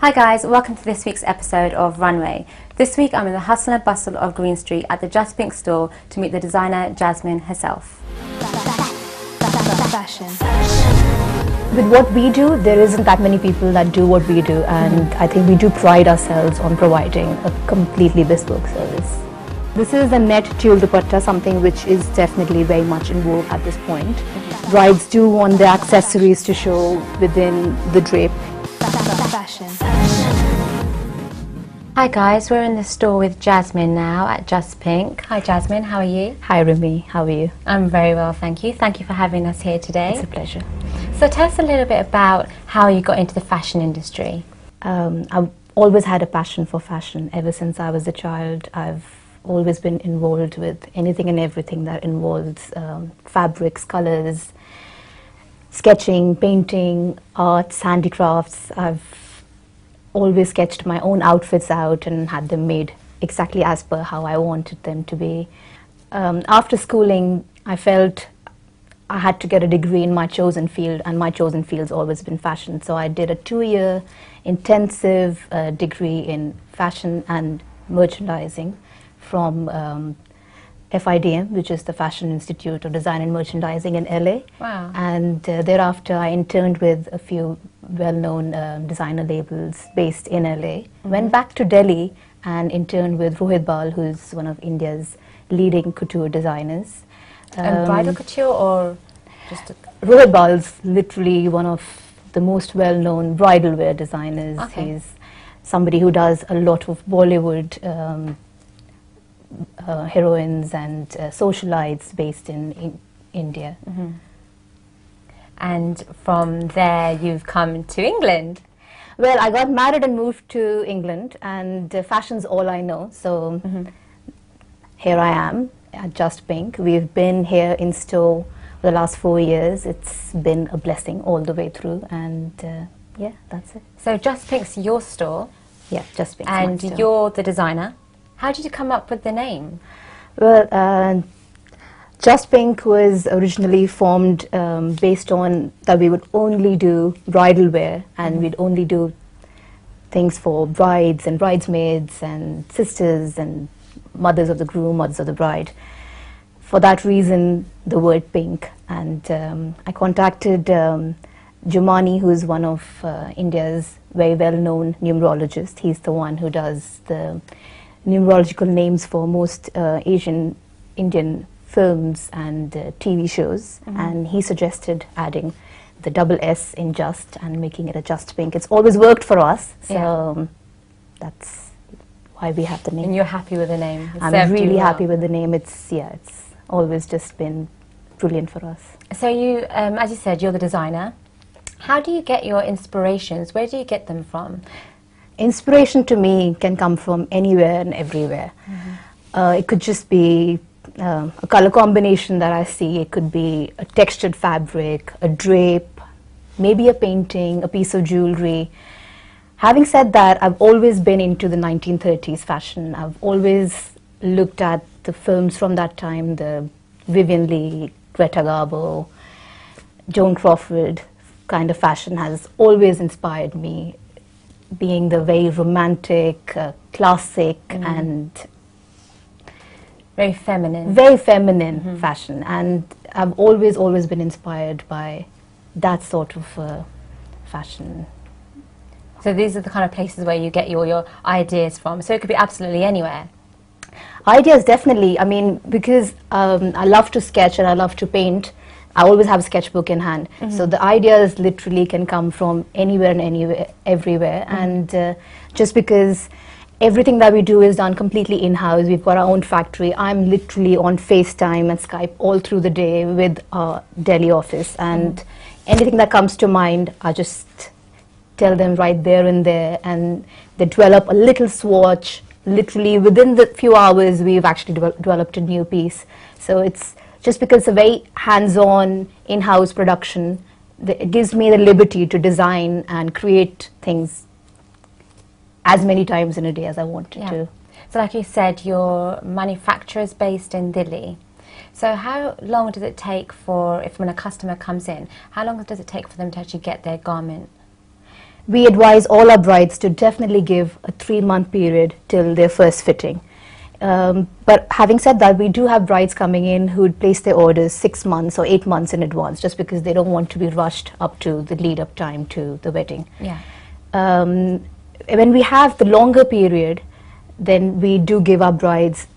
Hi guys, welcome to this week's episode of Runway. This week I'm in the hustle and bustle of Green Street at the Jusst Pink store to meet the designer Jasmine herself. Fashion. With what we do, there isn't that many people that do what we do, and I think we do pride ourselves on providing a completely bespoke service. This is a net tulle dupatta, something which is definitely very much in vogue at this point. Brides do want their accessories to show within the drape. Fashion. Hi guys, we're in the store with Jasmine now at Jusst Pink. Hi Jasmine, how are you? Hi Rumi, how are you? I'm very well, thank you. Thank you for having us here today. It's a pleasure. So tell us a little bit about how you got into the fashion industry. I've always had a passion for fashion. Ever since I was a child, I've always been involved with anything and everything that involves fabrics, colors, sketching, painting, arts, handicrafts. I've always sketched my own outfits out and had them made exactly as per how I wanted them to be. After schooling, I felt I had to get a degree in my chosen field, and my chosen field's always been fashion. So I did a 2-year intensive degree in fashion and merchandising from FIDM, which is the Fashion Institute of Design and Merchandising in LA. Wow. And thereafter I interned with a few well-known designer labels based in LA. Went back to Delhi and interned with Rohit Bal, who's one of India's leading couture designers. And bridal couture or just Rohit Bal's literally one of the most well-known bridal wear designers. Okay. He's somebody who does a lot of Bollywood heroines and socialites based in India. And from there you've come to England. Well, I got married and moved to England, and fashion's all I know. So here I am at Jusst Pink. We've been here in store for the last 4 years. It's been a blessing all the way through, and yeah, that's it. So Jusst Pink's your store. Yeah, Jusst Pink. And you're the designer. How did you come up with the name? Well, Jusst Pink was originally formed based on that we would only do bridal wear, and we'd only do things for brides and bridesmaids and sisters and mothers of the groom, mothers of the bride. For that reason, the word pink. And I contacted Jumani, who is one of India's very well-known numerologists. He's the one who does the numerological names for most Indian films and TV shows, and he suggested adding the double S in Jusst and making it a Jusst Pink. It's always worked for us, so that's why we have the name. And you're happy with the name? I'm really happy with the name. It's always just been brilliant for us. So you, as you said, you're the designer. How do you get your inspirations? Where do you get them from? Inspiration to me can come from anywhere and everywhere. It could just be a color combination that I see. It could be a textured fabric, a drape, maybe a painting, a piece of jewelry. Having said that, I've always been into the 1930s fashion. I've always looked at the films from that time, the Vivian Leigh, Greta Garbo, Joan Crawford kind of fashion has always inspired me, being the very romantic, classic and very feminine fashion. And I've always been inspired by that sort of fashion. So these are the kind of places where you get your ideas from. So it could be absolutely anywhere. Ideas, definitely. I mean, because I love to sketch and I love to paint, I always have a sketchbook in hand. So the ideas literally can come from anywhere and everywhere. And just because everything that we do is done completely in-house, we've got our own factory. I'm literally on FaceTime and Skype all through the day with our Delhi office. And anything that comes to mind, I just tell them right there and there. And they develop a little swatch. Literally within the few hours, we've actually developed a new piece. So it's just because it's a very hands-on, in-house production, it gives me the liberty to design and create things as many times in a day as I wanted to. So like you said, your manufacturer is based in Delhi. So how long does it take when a customer comes in, how long does it take for them to actually get their garment? we advise all our brides to definitely give a 3-month period till their first fitting. But having said that, we do have brides coming in who would place their orders 6 months or 8 months in advance, just because they don't want to be rushed up to the lead-up time to the wedding. Yeah. When we have the longer period, then we do give our brides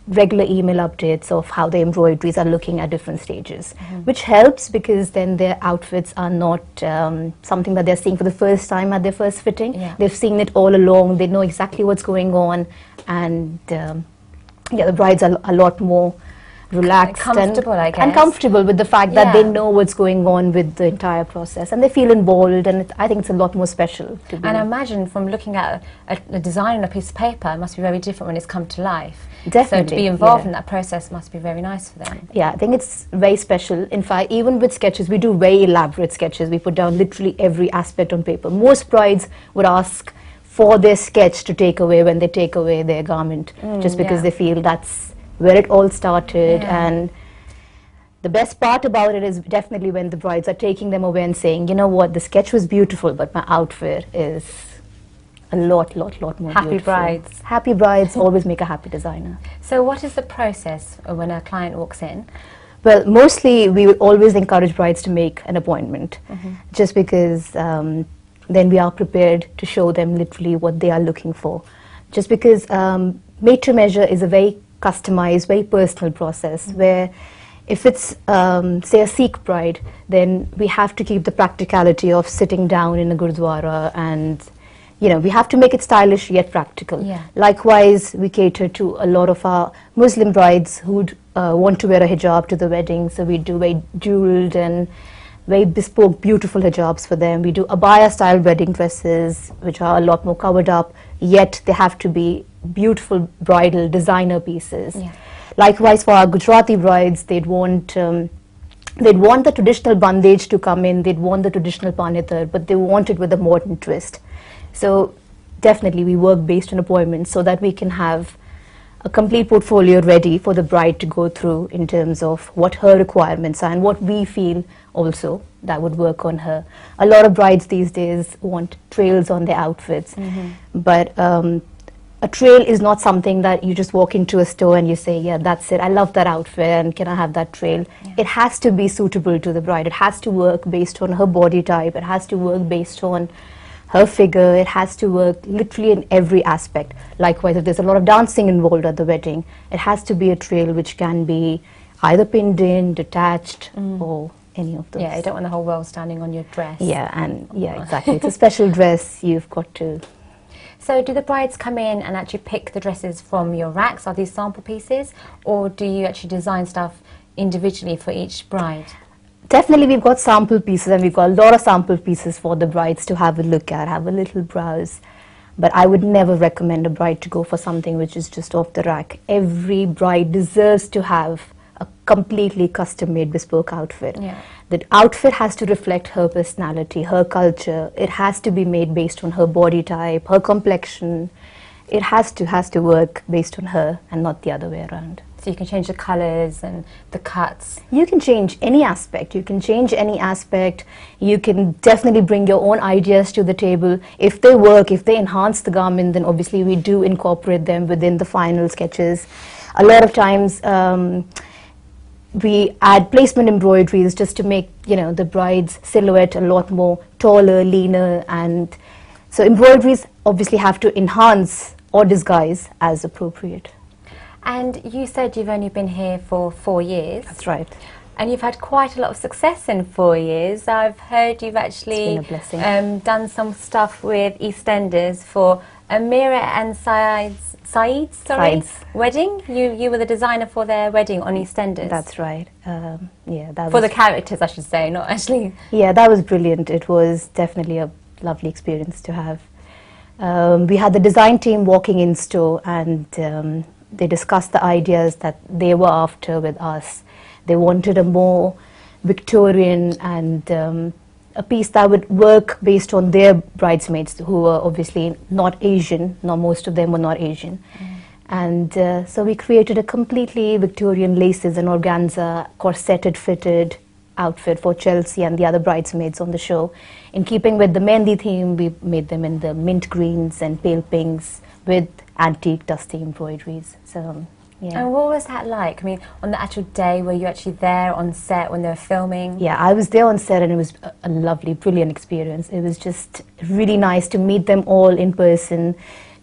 regular email updates of how the embroideries are looking at different stages, which helps because then their outfits are not something that they're seeing for the first time at their first fitting. Yeah. They've seen it all along, they know exactly what's going on, and the brides are a lot more relaxed comfortable, I guess. and comfortable with the fact that they know what's going on with the entire process, and they feel involved, and I think it's a lot more special to be. And I imagine from looking at a design on a piece of paper, it must be very different when it's come to life. Definitely. So to be involved in that process must be very nice for them. Yeah, I think it's very special. In fact, even with sketches, we do very elaborate sketches. We put down literally every aspect on paper. Most brides would ask for their sketch to take away when they take away their garment, just because they feel that's where it all started. And the best part about it is definitely when the brides are taking them away and saying, you know what, the sketch was beautiful, but my outfit is a lot more Happy beautiful. brides. Happy brides always make a happy designer. So what is the process when a client walks in? Well, mostly we would always encourage brides to make an appointment, just because then we are prepared to show them literally what they are looking for. Just because made to measure is a very customized, very personal process, where if it's say a Sikh bride, then we have to keep the practicality of sitting down in a gurdwara, and we have to make it stylish yet practical. Likewise, we cater to a lot of our Muslim brides who want to wear a hijab to the wedding, so we do very jeweled and very bespoke, beautiful hijabs for them. We do abaya style wedding dresses, which are a lot more covered up, yet they have to be beautiful bridal designer pieces. Likewise, for our Gujarati brides, they'd want the traditional bandage to come in, they'd want the traditional panitar, but they want it with a modern twist. So definitely we work based on appointments so that we can have a complete portfolio ready for the bride to go through in terms of what her requirements are and what we feel also that would work on her. A lot of brides these days want trails on their outfits, but a trail is not something that you just walk into a store and you say, yeah, that's it, I love that outfit and can I have that trail. It has to be suitable to the bride. It has to work based on her body type. It has to work based on her figure. It has to work literally in every aspect. Likewise, if there's a lot of dancing involved at the wedding, it has to be a trail which can be either pinned in, detached, or any of those. Yeah, you don't want the whole world standing on your dress. Yeah, exactly. It's a special dress. You've got to. So do the brides come in and actually pick the dresses from your racks? Are these sample pieces, or do you actually design stuff individually for each bride? Definitely, we've got sample pieces, and we've got a lot of sample pieces for the brides to have a look at, have a little browse. But I would never recommend a bride to go for something which is just off the rack. Every bride deserves to have a completely custom-made bespoke outfit. The outfit has to reflect her personality, her culture. It has to be made based on her body type, her complexion. It has to work based on her and not the other way around. So you can change the colours and the cuts. You can change any aspect. You can change any aspect. You can definitely bring your own ideas to the table. If they work, if they enhance the garment, then obviously we do incorporate them within the final sketches. A lot of times we add placement embroideries just to make the bride's silhouette a lot more taller, leaner, and so embroideries obviously have to enhance or disguise as appropriate. And you said you've only been here for 4 years. That's right. And you've had quite a lot of success in 4 years. I've heard you've actually done some stuff with EastEnders for Amira and Saeed's wedding. You were the designer for their wedding on EastEnders. That's right. That for the characters, I should say, not actually. Yeah, that was brilliant. It was definitely a lovely experience to have. We had the design team walking in store, and they discussed the ideas that they were after with us. They wanted a more Victorian and a piece that would work based on their bridesmaids, who were obviously not Asian. No, most of them were not Asian. And so we created a completely Victorian laces and organza, corseted fitted outfit for Chelsea and the other bridesmaids on the show. In keeping with the mehndi theme, we made them in the mint greens and pale pinks with antique dusty embroideries. So, yeah. And what was that like? I mean, on the actual day, were you actually there on set when they were filming? Yeah, I was there on set, and it was a lovely, brilliant experience. It was just really nice to meet them all in person,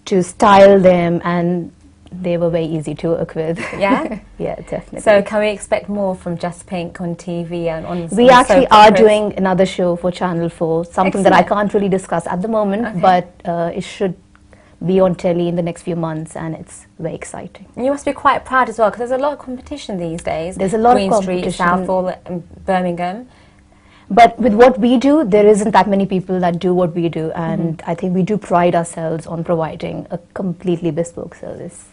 to style them, and they were very easy to work with. Yeah? Yeah, definitely. So can we expect more from Jusst Pink on TV and on We actually are doing another show for Channel 4, something that I can't really discuss at the moment, but it should be on telly in the next few months, and it's very exciting. And you must be quite proud as well, because there's a lot of competition these days. There's a lot Queen of competition. Street, Southall, Birmingham. But with what we do, there isn't that many people that do what we do, and I think we do pride ourselves on providing a completely bespoke service.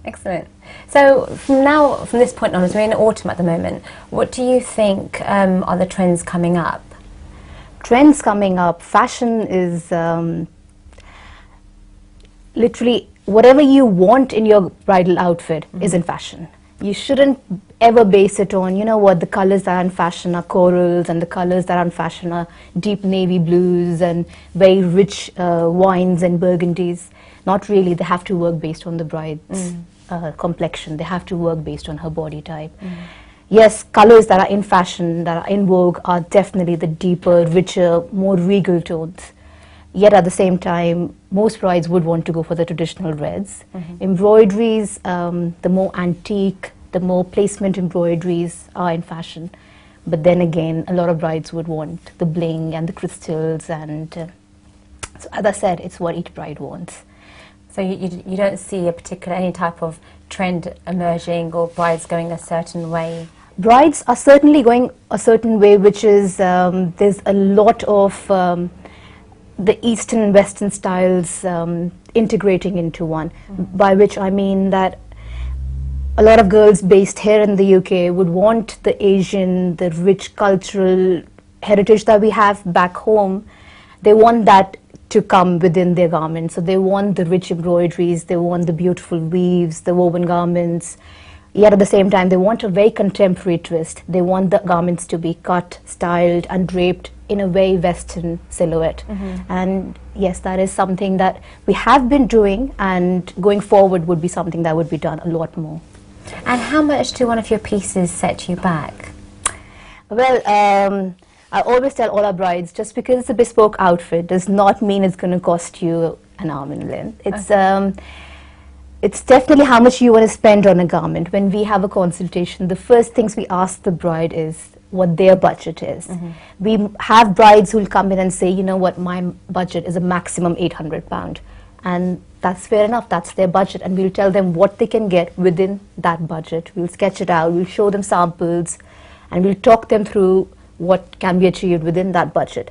Excellent. So from this point on, as we're in autumn at the moment, what do you think are the trends coming up? Trends coming up, fashion is literally whatever you want in your bridal outfit is in fashion. You shouldn't ever base it on, you know what, the colors that are in fashion are corals, and the colors that are in fashion are deep navy blues and very rich wines and burgundies. Not really. They have to work based on the bride's complexion. They have to work based on her body type. Yes, colors that are in fashion, that are in vogue, are definitely the deeper, richer, more regal tones. Yet at the same time, most brides would want to go for the traditional reds. Embroideries, the more antique, the more placement embroideries are in fashion. But then again, a lot of brides would want the bling and the crystals, and so as I said, it's what each bride wants. So you don't see any type of trend emerging or brides going a certain way? Brides are certainly going a certain way, which is there's a lot of the Eastern and Western styles integrating into one, by which I mean that a lot of girls based here in the UK would want the Asian, the rich cultural heritage that we have back home. They want that to come within their garments. So they want the rich embroideries, they want the beautiful weaves, the woven garments. Yet at the same time, they want a very contemporary twist. They want the garments to be cut, styled, and draped in a very Western silhouette. And yes, that is something that we have been doing, and going forward would be something that would be done a lot more. And how much do one of your pieces set you back? Well, I always tell all our brides, just because it's a bespoke outfit does not mean it's going to cost you an arm and a leg. It's definitely how much you want to spend on a garment. When we have a consultation, the first things we ask the bride is what their budget is. We have brides who will come in and say, you know what, my budget is a maximum £800. And that's fair enough, that's their budget. And we'll tell them what they can get within that budget. We'll sketch it out, we'll show them samples, and we'll talk them through what can be achieved within that budget.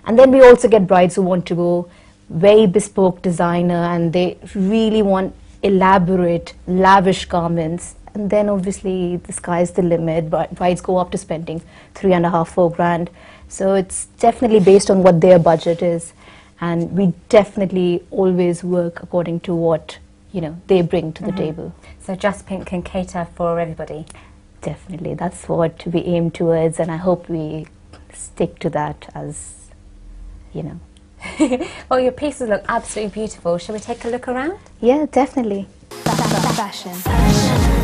And then we also get brides who want to go very bespoke designer, and they really want elaborate, lavish garments. And then obviously the sky's the limit. Brides go up to spending £3,500, £4 grand. So it's definitely based on what their budget is, and we definitely always work according to what they bring to the table. So Jusst Pink can cater for everybody. Definitely, that's what we aim towards, and I hope we stick to that, as Well, your pieces look absolutely beautiful. Shall we take a look around? Yeah, definitely. Fashion.